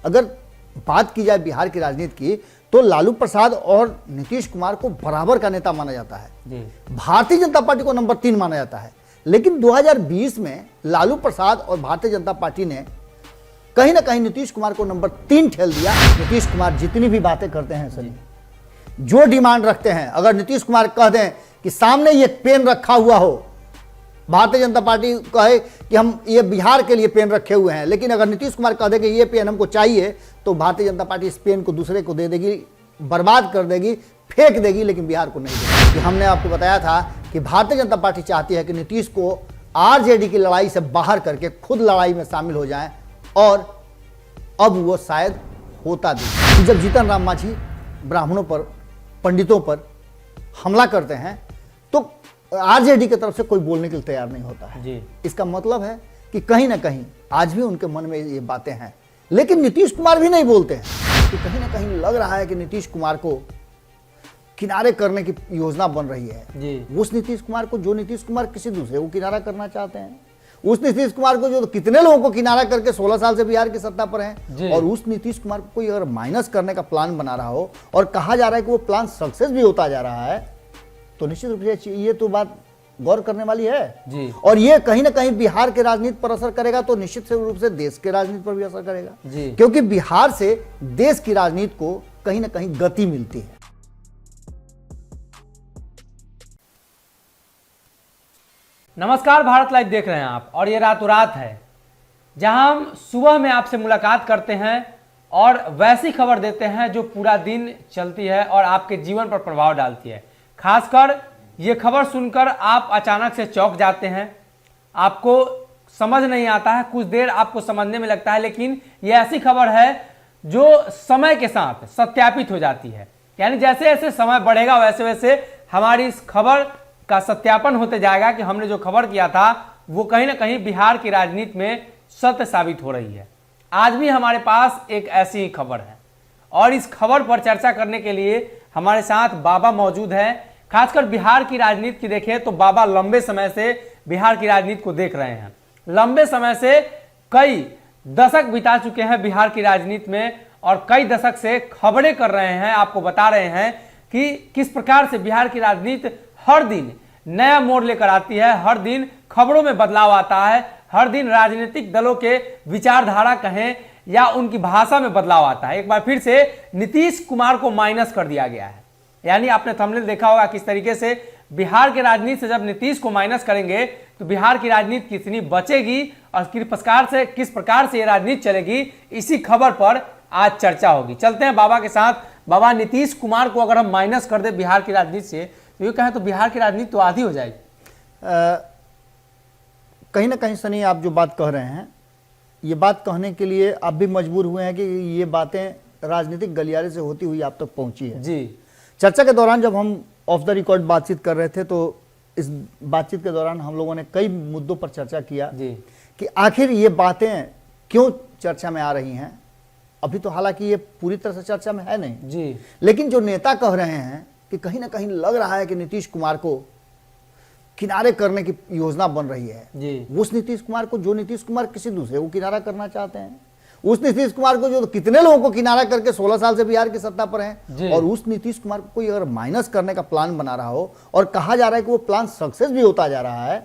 अगर बात की जाए बिहार की राजनीति की तो लालू प्रसाद और नीतीश कुमार को बराबर का नेता माना जाता है। भारतीय जनता पार्टी को नंबर 3 माना जाता है। लेकिन 2020 में लालू प्रसाद और भारतीय जनता पार्टी ने कहीं ना कहीं नीतीश कुमार को नंबर 3 ठेल दिया। नीतीश कुमार जितनी भी बातें करते हैं सनी, जो डिमांड रखते हैं, अगर नीतीश कुमार कह दें कि सामने ये पेन रखा हुआ हो, भारतीय जनता पार्टी कहे कि हम ये बिहार के लिए पेन रखे हुए हैं, लेकिन अगर नीतीश कुमार कह दे कि ये पेन हमको चाहिए तो भारतीय जनता पार्टी इस पेन को दूसरे को दे देगी, बर्बाद कर देगी, फेंक देगी, लेकिन बिहार को नहीं देगी। कि हमने आपको बताया था कि भारतीय जनता पार्टी चाहती है कि नीतीश को आरजेडी की लड़ाई से बाहर करके खुद लड़ाई में शामिल हो जाएं, और अब वो शायद होता भी। जब जीतन राम मांझी ब्राह्मणों पर, पंडितों पर हमला करते हैं तो आरजेडी की तरफ से कोई बोलने के लिए तैयार नहीं होता है जी। इसका मतलब है कि कहीं ना कहीं आज भी उनके मन में ये बातें हैं, लेकिन नीतीश कुमार भी नहीं बोलते हैं। कि कहीं ना कहीं लग रहा है कि नीतीश कुमार को किनारे करने की योजना बन रही है जी। उस नीतीश कुमार को जो नीतीश कुमार किसी दूसरे को किनारा करना चाहते हैं, उस नीतीश कुमार को जो कितने लोगों को किनारा करके 16 साल से बिहार की सत्ता पर हैं, और उस नीतीश कुमार को कोई अगर माइनस करने का प्लान बना रहा हो और कहा जा रहा है कि वो प्लान सक्सेस भी होता जा रहा है, तो निश्चित रूप से ये तो बात गौर करने वाली है जी। और ये कहीं ना कहीं बिहार के राजनीति पर असर करेगा, तो निश्चित रूप से देश के राजनीति पर भी असर करेगा जी। क्योंकि बिहार से देश की राजनीति को कहीं ना कहीं गति मिलती है। नमस्कार, भारत लाइव देख रहे हैं आप, और ये रातों रात है जहां हम सुबह में आपसे मुलाकात करते हैं और वैसी खबर देते हैं जो पूरा दिन चलती है और आपके जीवन पर प्रभाव डालती है। खासकर ये खबर सुनकर आप अचानक से चौंक जाते हैं, आपको समझ नहीं आता है, कुछ देर आपको समझने में लगता है, लेकिन ये ऐसी खबर है जो समय के साथ सत्यापित हो जाती है। यानी जैसे जैसे समय बढ़ेगा वैसे वैसे हमारी इस खबर का सत्यापन होते जाएगा कि हमने जो खबर किया था वो कहीं ना कहीं बिहार की राजनीति में सत्य साबित हो रही है। आज भी हमारे पास एक ऐसी ही खबर है, और इस खबर पर चर्चा करने के लिए हमारे साथ बाबा मौजूद हैं। खासकर बिहार की राजनीति की देखें तो बाबा लंबे समय से बिहार की राजनीति को देख रहे हैं, लंबे समय से कई दशक बिता चुके हैं बिहार की राजनीति में, और कई दशक से खबरें कर रहे हैं, आपको बता रहे हैं कि किस प्रकार से बिहार की राजनीति हर दिन नया मोड़ लेकर आती है, हर दिन खबरों में बदलाव आता है, हर दिन राजनीतिक दलों के विचारधारा कहें या उनकी भाषा में बदलाव आता है। एक बार फिर से नीतीश कुमार को माइनस कर दिया गया है। यानी आपने थंबनेल देखा होगा किस तरीके से बिहार के राजनीति से जब नीतीश को माइनस करेंगे तो बिहार की राजनीति कितनी बचेगी और किस प्रकार से ये राजनीति चलेगी, इसी खबर पर आज चर्चा होगी। चलते हैं बाबा के साथ। बाबा, नीतीश कुमार को अगर हम माइनस कर दे बिहार की राजनीति से तो ये कहें तो बिहार की राजनीति तो आधी हो जाएगी। कहीं ना कहीं सनी, आप जो बात कह रहे हैं, ये बात कहने के लिए आप भी मजबूर हुए हैं कि ये बातें राजनीतिक गलियारे से होती हुई आप तक पहुंची है जी। चर्चा के दौरान जब हम ऑफ द रिकॉर्ड बातचीत कर रहे थे तो इस बातचीत के दौरान हम लोगों ने कई मुद्दों पर चर्चा किया जी। कि आखिर ये बातें क्यों चर्चा में आ रही हैं। अभी तो हालांकि ये पूरी तरह से चर्चा में है नहीं जी, लेकिन जो नेता कह रहे हैं कि कहीं ना कहीं लग रहा है कि नीतीश कुमार को किनारे करने की योजना बन रही है जी। उस नीतीश कुमार को जो नीतीश कुमार किसी दूसरे को किनारा करना चाहते हैं, उस नीतीश कुमार को जो कितने लोगों को किनारा करके 16 साल से बिहार की सत्ता पर हैं, और उस नीतीश कुमार को कोई अगर माइनस करने का प्लान बना रहा हो और कहा जा रहा है कि वो प्लान सक्सेस भी होता जा रहा है,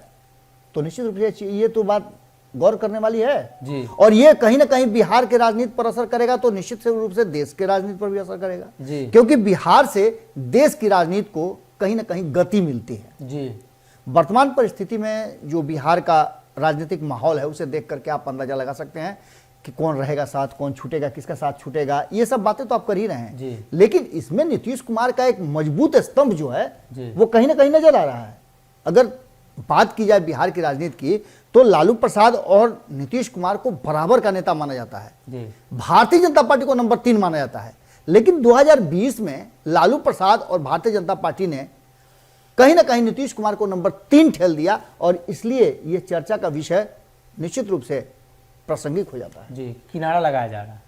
तो निश्चित रूप से ये तो बात गौर करने वाली है जी। और ये कहीं ना कहीं बिहार के राजनीति पर असर करेगा, तो निश्चित रूप से देश के राजनीति पर भी असर करेगा जी। क्योंकि बिहार से देश की राजनीति को कहीं ना कहीं गति मिलती है जी। वर्तमान परिस्थिति में जो बिहार का राजनीतिक माहौल है उसे देख करके आप अंदाजा लगा सकते हैं कि कौन रहेगा साथ, कौन छूटेगा, किसका साथ छूटेगा, ये सब बातें तो आप कर ही रहे हैं जी। लेकिन इसमें नीतीश कुमार का एक मजबूत स्तंभ जो है वो कहीं ना कहीं नजर आ रहा है। अगर बात की जाए बिहार की राजनीति की तो लालू प्रसाद और नीतीश कुमार को बराबर का नेता माना जाता है। भारतीय जनता पार्टी को नंबर 3 माना जाता है। लेकिन 2020 में लालू प्रसाद और भारतीय जनता पार्टी ने कहीं ना कहीं नीतीश कुमार को नंबर 3 ठेल दिया, और इसलिए यह चर्चा का विषय निश्चित रूप से प्रासंगिक हो जाता है जी। किनारा लगाया जा रहा है।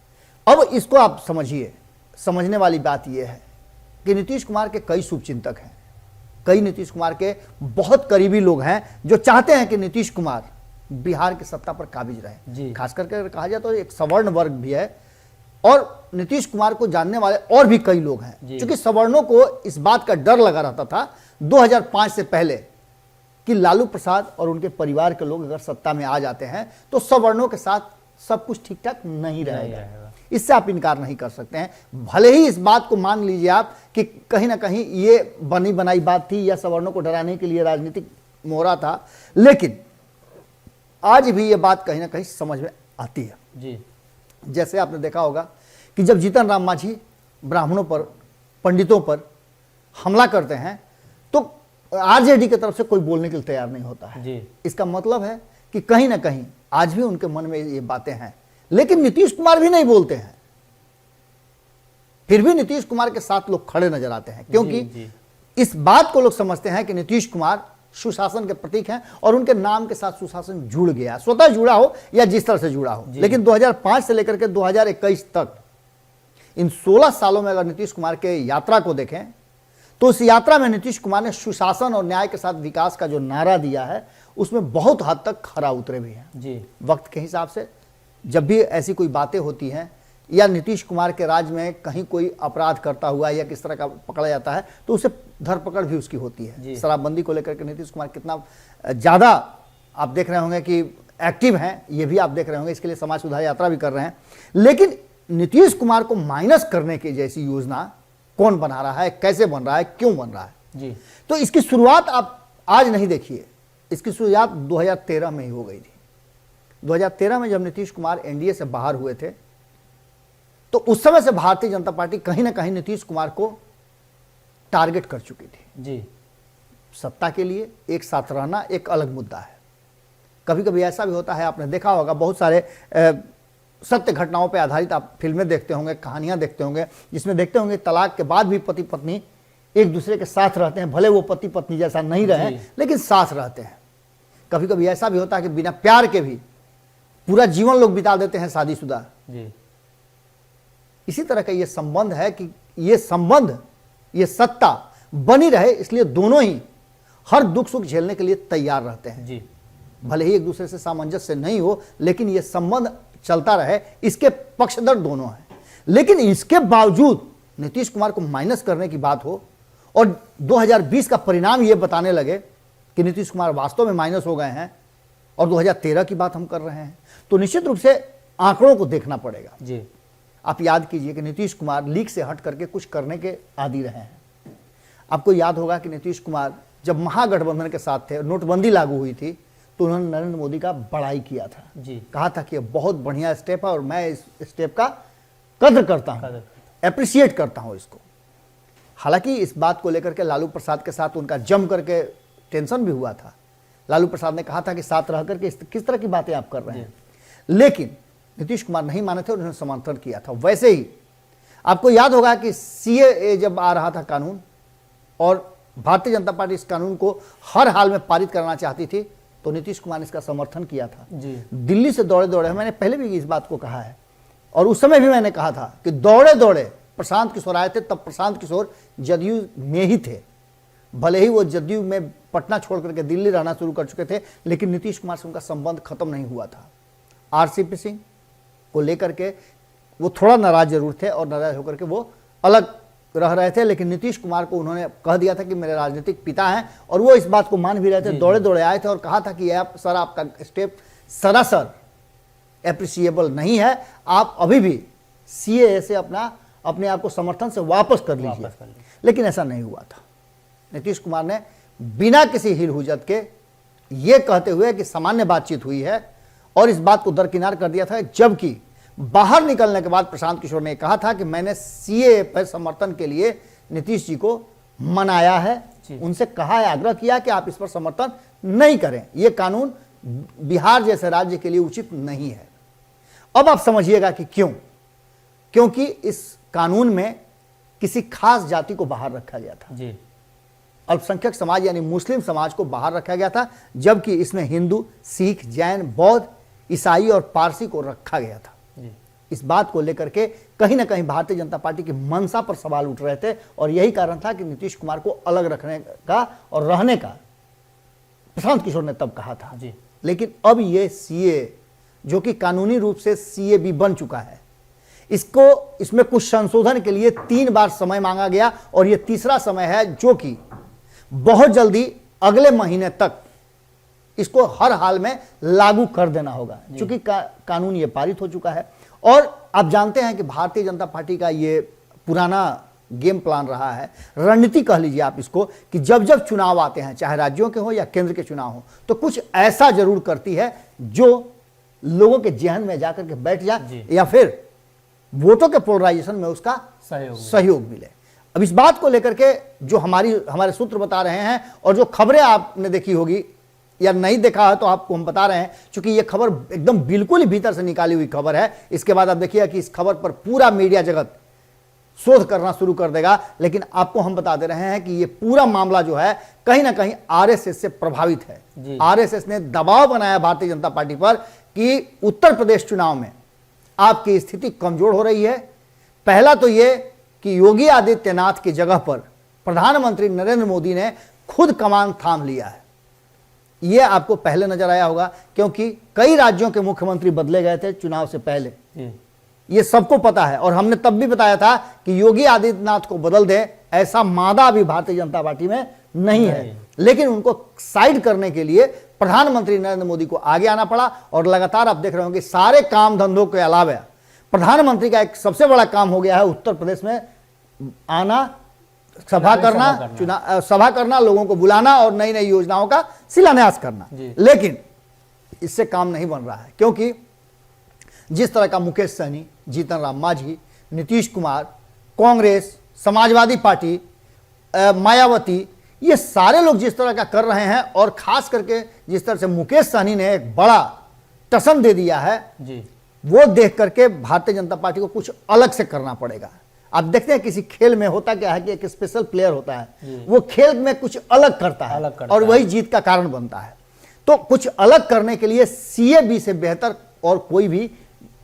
अब इसको आप समझिए, समझने वाली बात यह है कि नीतीश कुमार के कई शुभचिंतक हैं, कई नीतीश कुमार के बहुत करीबी लोग हैं जो चाहते हैं कि नीतीश कुमार बिहार की सत्ता पर काबिज रहे। खास करके कहा जाए तो एक सवर्ण वर्ग भी है और नीतीश कुमार को जानने वाले और भी कई लोग हैं, क्योंकि सवर्णों को इस बात का डर लगा रहता था 2005 से पहले कि लालू प्रसाद और उनके परिवार के लोग अगर सत्ता में आ जाते हैं तो सवर्णों के साथ सब कुछ ठीक ठाक नहीं रहेगा। इससे आप इनकार नहीं कर सकते हैं। भले ही इस बात को मान लीजिए आप कि कहीं ना कहीं ये बनी बनाई बात थी या सवर्णों को डराने के लिए राजनीतिक मोहरा था, लेकिन आज भी ये बात कहीं ना कहीं समझ में आती है जी। जैसे आपने देखा होगा कि जब जीतन राम मांझी ब्राह्मणों पर, पंडितों पर हमला करते हैं तो आरजेडी की तरफ से कोई बोलने के लिए तैयार नहीं होता है जी। इसका मतलब है कि कहीं ना कहीं आज भी उनके मन में ये बातें हैं, लेकिन नीतीश कुमार भी नहीं बोलते हैं। फिर भी नीतीश कुमार के साथ लोग खड़े नजर आते हैं, क्योंकि इस बात को लोग समझते हैं कि नीतीश कुमार सुशासन के प्रतीक हैं और उनके नाम के साथ सुशासन जुड़ गया, स्वतः जुड़ा हो या जिस तरह से जुड़ा हो। लेकिन 2005 से लेकर के 2021 तक इन 16 सालों में अगर नीतीश कुमार के यात्रा को देखें तो उस यात्रा में नीतीश कुमार ने सुशासन और न्याय के साथ विकास का जो नारा दिया है उसमें बहुत हद तक खरा उतरे भी हैं जी। वक्त के हिसाब से जब भी ऐसी कोई बातें होती हैं या नीतीश कुमार के राज में कहीं कोई अपराध करता हुआ या किस तरह का पकड़ा जाता है तो उसे धरपकड़ भी उसकी होती है। शराबबंदी को लेकर के नीतीश कुमार कितना ज़्यादा आप देख रहे होंगे कि एक्टिव हैं, ये भी आप देख रहे होंगे, इसके लिए समाज सुधार यात्रा भी कर रहे हैं। लेकिन नीतीश कुमार को माइनस करने की जैसी योजना कौन बना रहा है, कैसे बन रहा है, क्यों बन रहा है जी। तो इसकी शुरुआत आप आज नहीं देखिए, इसकी शुरुआत 2013 में ही हो गई थी। 2013 में जब नीतीश कुमार एनडीए से बाहर हुए थे तो उस समय से भारतीय जनता पार्टी कहीं ना कहीं नीतीश कुमार को टारगेट कर चुकी थी जी। सत्ता के लिए एक साथ रहना एक अलग मुद्दा है। कभी कभी ऐसा भी होता है, आपने देखा होगा बहुत सारे सत्य घटनाओं पर आधारित आप फिल्में देखते होंगे, कहानियां देखते होंगे, जिसमें देखते होंगे तलाक के बाद भी पति पत्नी एक दूसरे के साथ रहते हैं, भले वो पति पत्नी जैसा नहीं रहे लेकिन साथ रहते हैं। कभी कभी ऐसा भी होता है कि बिना प्यार के भी पूरा जीवन लोग बिता देते हैं शादीशुदा। इसी तरह का ये संबंध है कि ये संबंध, ये सत्ता बनी रहे, इसलिए दोनों ही हर दुख सुख झेलने के लिए तैयार रहते हैं जी। भले ही एक दूसरे से सामंजस्य नहीं हो लेकिन ये संबंध चलता रहे, इसके पक्षधर दोनों हैं। लेकिन इसके बावजूद नीतीश कुमार को माइनस करने की बात हो और 2020 का परिणाम ये बताने लगे कि नीतीश कुमार वास्तव में माइनस हो गए हैं और 2013 की बात हम कर रहे हैं, तो निश्चित रूप से आंकड़ों को देखना पड़ेगा जी। आप याद कीजिए कि नीतीश कुमार लीक से हट करके कुछ करने के आदी रहे हैं। आपको याद होगा कि नीतीश कुमार जब महागठबंधन के साथ थे, नोटबंदी लागू हुई थी, तो उन्होंने नरेंद्र मोदी का बड़ाई किया था जी। कहा था कि ये बहुत बढ़िया स्टेप है और मैं इस स्टेप का कद्र करता हूँ, एप्रिशिएट करता हूँ इसको। हालांकि इस बात को लेकर के लालू प्रसाद के साथ उनका जम करके टेंशन भी हुआ था। लालू प्रसाद ने कहा था कि साथ रह करके किस तरह की बातें आप कर रहे हैं, लेकिन नीतीश कुमार नहीं माने थे और उन्होंने समर्थन किया था। वैसे ही आपको याद होगा कि सीएए जब आ रहा था कानून और भारतीय जनता पार्टी इस कानून को हर हाल में पारित करना चाहती थी, तो नीतीश कुमार ने इसका समर्थन किया था जी। दिल्ली से दौड़े दौड़े, मैंने पहले भी इस बात को कहा है और उस समय भी मैंने कहा था कि दौड़े दौड़े प्रशांत किशोर आए थे। तब प्रशांत किशोर जदयू में ही थे, भले ही वो जदयू में पटना छोड़ करके दिल्ली रहना शुरू कर चुके थे, लेकिन नीतीश कुमार से उनका संबंध खत्म नहीं हुआ था। आरसीपी सिंह को लेकर के वो थोड़ा नाराज जरूर थे और नाराज होकर के वो अलग रह रहे थे, लेकिन नीतीश कुमार को उन्होंने कह दिया था कि मेरे राजनीतिक पिता हैं और वो इस बात को मान भी रहे थे। दौड़े दौड़े आए थे और कहा था कि सर आपका स्टेप सरासर एप्रिशिएबल नहीं है, आप अभी भी सीएए से अपने आप को समर्थन से वापस कर लीजिए। लेकिन ऐसा नहीं हुआ था। नीतीश कुमार ने बिना किसी हिल हुज्जत के ये कहते हुए कि सामान्य बातचीत हुई है और इस बात को दरकिनार कर दिया था, जबकि बाहर निकलने के बाद प्रशांत किशोर ने कहा था कि मैंने सीएए पर समर्थन के लिए नीतीश जी को मनाया है, उनसे कहा है, आग्रह किया कि आप इस पर समर्थन नहीं करें, यह कानून बिहार जैसे राज्य के लिए उचित नहीं है। अब आप समझिएगा कि क्यों, क्योंकि इस कानून में किसी खास जाति को बाहर रखा गया था जी। अल्पसंख्यक समाज यानी मुस्लिम समाज को बाहर रखा गया था, जबकि इसमें हिंदू, सिख, जैन, बौद्ध, ईसाई और पारसी को रखा गया था जी। इस बात को लेकर के कहीं ना कहीं भारतीय जनता पार्टी की मंशा पर सवाल उठ रहे थे और यही कारण था कि नीतीश कुमार को अलग रखने का और रहने का प्रशांत किशोर ने तब कहा था जी। लेकिन अब ये सीए जो कि कानूनी रूप से सीए भी बन चुका है, इसमें कुछ संशोधन के लिए 3 बार समय मांगा गया और यह तीसरा समय है जो कि बहुत जल्दी अगले महीने तक इसको हर हाल में लागू कर देना होगा, क्योंकि कानून ये पारित हो चुका है। और आप जानते हैं कि भारतीय जनता पार्टी का ये पुराना गेम प्लान रहा है, रणनीति कह लीजिए आप इसको, कि जब जब चुनाव आते हैं, चाहे राज्यों के हो या केंद्र के चुनाव हो, तो कुछ ऐसा जरूर करती है जो लोगों के जहन में जाकर के बैठ जाए या फिर वोटों के पोलराइजेशन में उसका सहयोग मिले। अब इस बात को लेकर के जो हमारे सूत्र बता रहे हैं और जो खबरें आपने देखी होगी या नहीं देखा है तो आपको हम बता रहे हैं, क्योंकि ये खबर एकदम बिल्कुल ही भीतर से निकाली हुई खबर है। इसके बाद आप देखिए कि इस खबर पर पूरा मीडिया जगत शोध करना शुरू कर देगा, लेकिन आपको हम बता दे रहे हैं कि ये पूरा मामला जो है कहीं ना कहीं आरएसएस से प्रभावित है। आरएसएस ने दबाव बनाया भारतीय जनता पार्टी पर कि उत्तर प्रदेश चुनाव में आपकी स्थिति कमजोर हो रही है। पहला तो ये कि योगी आदित्यनाथ की जगह पर प्रधानमंत्री नरेंद्र मोदी ने खुद कमान थाम लिया है। यह आपको पहले नजर आया होगा, क्योंकि कई राज्यों के मुख्यमंत्री बदले गए थे चुनाव से पहले, ये सबको पता है। और हमने तब भी बताया था कि योगी आदित्यनाथ को बदल दे, ऐसा मादा अभी भारतीय जनता पार्टी में नहीं है। लेकिन उनको साइड करने के लिए प्रधानमंत्री नरेंद्र मोदी को आगे आना पड़ा। और लगातार आप देख रहे होंगे सारे काम धंधों के अलावा प्रधानमंत्री का एक सबसे बड़ा काम हो गया है उत्तर प्रदेश में आना, सभा करना, लोगों को बुलाना और नई नई योजनाओं का शिलान्यास करना। लेकिन इससे काम नहीं बन रहा है, क्योंकि जिस तरह का मुकेश सहनी, जीतन राम मांझी, नीतीश कुमार, कांग्रेस, समाजवादी पार्टी, मायावती, ये सारे लोग जिस तरह का कर रहे हैं, और खास करके जिस तरह से मुकेश सहनी ने एक बड़ा टसन दे दिया है, वो देख करके भारतीय जनता पार्टी को कुछ अलग से करना पड़ेगा। आप देखते हैं किसी खेल में होता क्या है कि एक स्पेशल प्लेयर होता है, वो खेल में कुछ अलग करता है और वही जीत का कारण बनता है। तो कुछ अलग करने के लिए सीएबी से बेहतर और कोई भी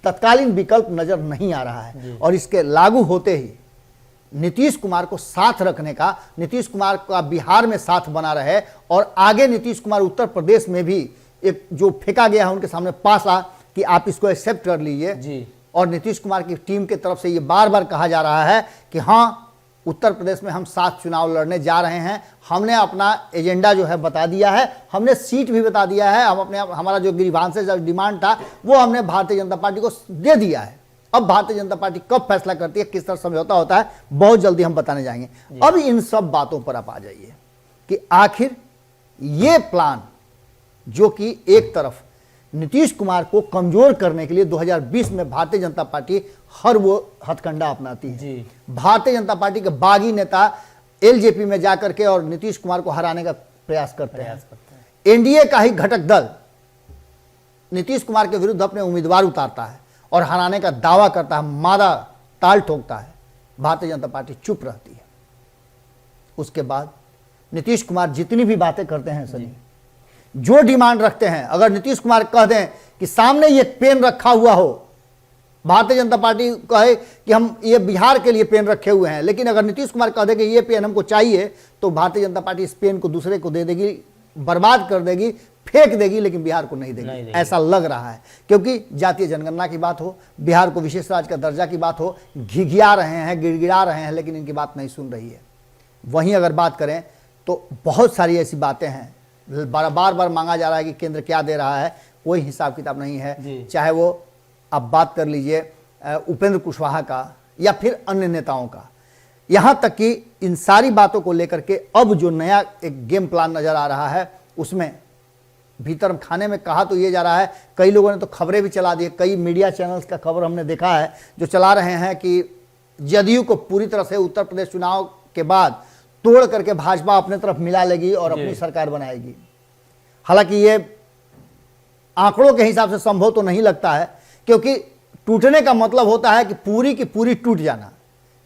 तत्कालीन विकल्प नजर नहीं आ रहा है। और इसके लागू होते ही नीतीश कुमार को साथ रखने का, नीतीश कुमार का बिहार में साथ बना रहे और आगे नीतीश कुमार उत्तर प्रदेश में भी एक जो फेंका गया है उनके सामने पासा कि आप इसको एक्सेप्ट कर लीजिए। और नीतीश कुमार की टीम की तरफ से ये बार बार कहा जा रहा है कि हाँ, उत्तर प्रदेश में हम 7 चुनाव लड़ने जा रहे हैं, हमने अपना एजेंडा जो है बता दिया है, हमने सीट भी बता दिया है, हमारा जो ग्रीवांसेस और डिमांड था वो हमने भारतीय जनता पार्टी को दे दिया है। अब भारतीय जनता पार्टी कब फैसला करती है, किस तरह समझौता होता है, बहुत जल्दी हम बताने जाएंगे। अब इन सब बातों पर आप आ जाइए कि आखिर ये प्लान जो कि एक तरफ नीतीश कुमार को कमजोर करने के लिए 2020 में भारतीय जनता पार्टी हर वो हथकंडा अपनाती है। भारतीय जनता पार्टी के बागी नेता एलजेपी में जाकर के और नीतीश कुमार को हराने का प्रयास करते हैं। एनडीए का ही घटक दल नीतीश कुमार के विरुद्ध अपने उम्मीदवार उतारता है और हराने का दावा करता है, मादा ताल ठोकता है। भारतीय जनता पार्टी चुप रहती है। उसके बाद नीतीश कुमार जितनी भी बातें करते हैं सनी, जो डिमांड रखते हैं, अगर नीतीश कुमार कह दें कि सामने ये पेन रखा हुआ हो, भारतीय जनता पार्टी कहे कि हम ये बिहार के लिए पेन रखे हुए हैं, लेकिन अगर नीतीश कुमार कह दे कि ये पेन हमको चाहिए, तो भारतीय जनता पार्टी इस पेन को दूसरे को दे देगी, बर्बाद कर देगी, फेंक देगी, लेकिन बिहार को नहीं देगी। ऐसा लग रहा है, क्योंकि जातीय जनगणना की बात हो, बिहार को विशेष राज्य का दर्जा की बात हो, घिघिया रहे हैं, गिड़गिड़ा रहे हैं, लेकिन इनकी बात नहीं सुन रही है। वहीं अगर बात करें तो बहुत सारी ऐसी बातें हैं, बार बार मांगा जा रहा है कि केंद्र क्या दे रहा है, कोई हिसाब किताब नहीं है। चाहे वो आप बात कर लीजिए उपेंद्र कुशवाहा का या फिर अन्य नेताओं का, यहाँ तक कि इन सारी बातों को लेकर के अब जो नया एक गेम प्लान नजर आ रहा है, उसमें भीतर खाने में कहा तो ये जा रहा है, कई लोगों ने तो खबरें भी चला दी, कई मीडिया चैनल्स का खबर हमने देखा है जो चला रहे हैं कि जदयू को पूरी तरह से उत्तर प्रदेश चुनाव के बाद तोड़ करके भाजपा अपने तरफ मिला लेगी और अपनी सरकार बनाएगी। हालांकि ये आंकड़ों के हिसाब से संभव तो नहीं लगता है, क्योंकि टूटने का मतलब होता है कि पूरी की पूरी टूट जाना,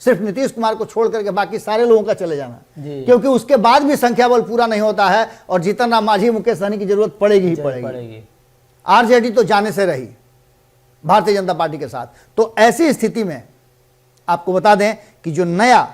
सिर्फ नीतीश कुमार को छोड़ करके बाकी सारे लोगों का चले जाना, क्योंकि उसके बाद भी संख्या बल पूरा नहीं होता है और जीतन राम मांझी, मुकेश सहनी की जरूरत पड़ेगी ही पड़ेगी। आरजेडी तो जाने से रही भारतीय जनता पार्टी के साथ। तो ऐसी स्थिति में आपको बता दें कि जो नया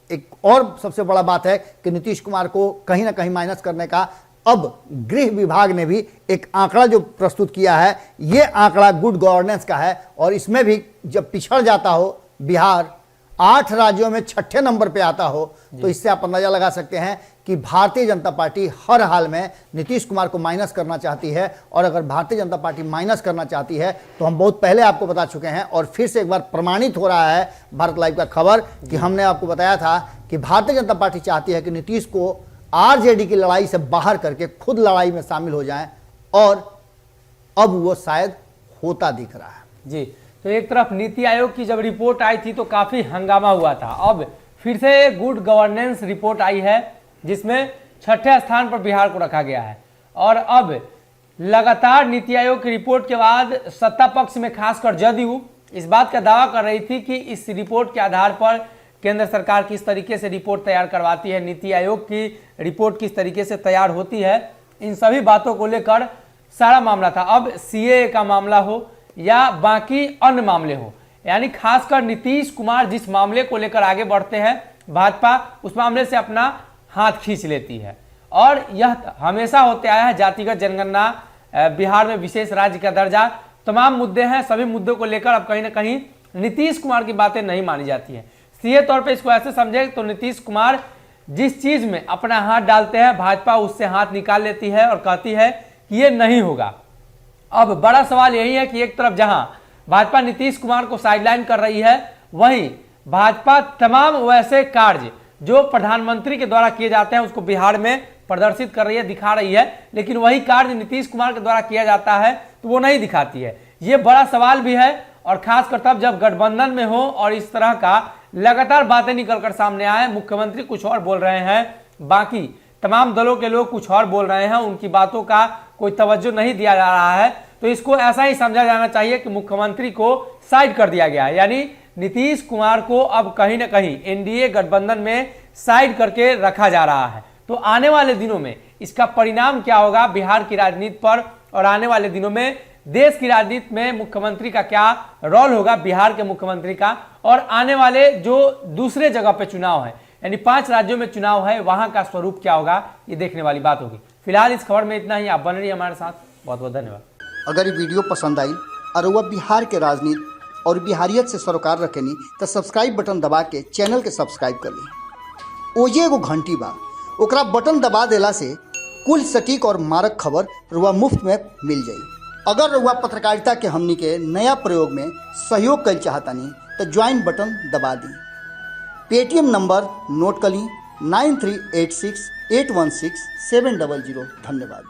एक और सबसे बड़ा बात है कि नीतीश कुमार को कहीं ना कहीं माइनस करने का अब गृह विभाग ने भी एक आंकड़ा जो प्रस्तुत किया है, ये आंकड़ा गुड गवर्नेंस का है और इसमें भी जब पिछड़ जाता हो बिहार 8 राज्यों में 6ठे नंबर पे आता हो, तो इससे आप अंदाजा लगा सकते हैं कि भारतीय जनता पार्टी हर हाल में नीतीश कुमार को माइनस करना चाहती है। और अगर भारतीय जनता पार्टी माइनस करना चाहती है तो हम बहुत पहले आपको बता चुके हैं और फिर से एक बार प्रमाणित हो रहा है भारत लाइव का खबर कि हमने आपको बताया था कि भारतीय जनता पार्टी चाहती है कि नीतीश को आरजेडी की लड़ाई से बाहर करके खुद लड़ाई में शामिल हो जाएं, और अब वो शायद होता दिख रहा है। जी, तो एक तरफ नीति आयोग की जब रिपोर्ट आई थी तो काफी हंगामा हुआ था। अब फिर से गुड गवर्नेंस रिपोर्ट आई है जिसमें 6ठे स्थान पर बिहार को रखा गया है। और अब लगातार नीति आयोग की रिपोर्ट के बाद सत्ता पक्ष में खासकर जदयू इस बात का दावा कर रही थी कि इस रिपोर्ट के आधार पर केंद्र सरकार किस तरीके से रिपोर्ट तैयार करवाती है, नीति आयोग की रिपोर्ट किस तरीके से तैयार होती है, इन सभी बातों को लेकर सारा मामला था। अब सीएए का मामला हो या बाकी अन्य मामले हो, यानी खासकर नीतीश कुमार जिस मामले को लेकर आगे बढ़ते हैं, भाजपा उस मामले से अपना हाथ खींच लेती है। और यह हमेशा होते आया है, जातिगत जनगणना, बिहार में विशेष राज्य का दर्जा, तमाम मुद्दे हैं। सभी मुद्दों को लेकर अब कहीं ना कहीं नीतीश कुमार की बातें नहीं मानी जाती है। सीधे तौर पे इसको ऐसे समझे तो नीतीश कुमार जिस चीज में अपना हाथ डालते हैं, भाजपा उससे हाथ निकाल लेती है और कहती है कि ये नहीं होगा। अब बड़ा सवाल यही है कि एक तरफ जहां भाजपा नीतीश कुमार को साइडलाइन कर रही है, वहीं भाजपा तमाम वैसे कार्य जो प्रधानमंत्री के द्वारा किए जाते हैं उसको बिहार में प्रदर्शित कर रही है, दिखा रही है, लेकिन वही कार्य नीतीश कुमार के द्वारा किया जाता है तो वो नहीं दिखाती है। ये बड़ा सवाल भी है, और खासकर तब जब गठबंधन में हो और इस तरह का लगातार बातें निकलकर सामने आए, मुख्यमंत्री कुछ और बोल रहे हैं, बाकी तमाम दलों के लोग कुछ और बोल रहे हैं, उनकी बातों का कोई तवज्जो नहीं दिया जा रहा है, तो इसको ऐसा ही समझा जाना चाहिए कि मुख्यमंत्री को साइड कर दिया गया है। यानी नीतीश कुमार को अब कहीं ना कहीं एनडीए गठबंधन में साइड करके रखा जा रहा है। तो आने वाले दिनों में इसका परिणाम क्या होगा बिहार की राजनीति पर, और आने वाले दिनों में देश की राजनीति में मुख्यमंत्री का क्या रोल होगा, बिहार के मुख्यमंत्री का, और आने वाले जो दूसरे जगह पे चुनाव है, यानी 5 राज्यों में चुनाव है, वहां का स्वरूप क्या होगा, ये देखने वाली बात होगी। फिलहाल इस खबर में इतना ही। आप बन रही हमारे साथ, बहुत बहुत धन्यवाद। अगर ये वीडियो पसंद आई और वह बिहार के राजनीति और बिहारियत से सरोकार रखेनी तो सब्सक्राइब बटन दबा के चैनल के सब्सक्राइब कर ली। ओजे एगो घंटी बा, ओकरा बटन दबा देला से कुल सटीक और मारक खबर रुआ मुफ्त में मिल जाई। अगर रुआ पत्रकारिता के हमनी के नया प्रयोग में सहयोग कर चाहतानी तो ज्वाइन बटन दबा दी। पेटीएम नंबर नोट कर ली 9386816700। धन्यवाद।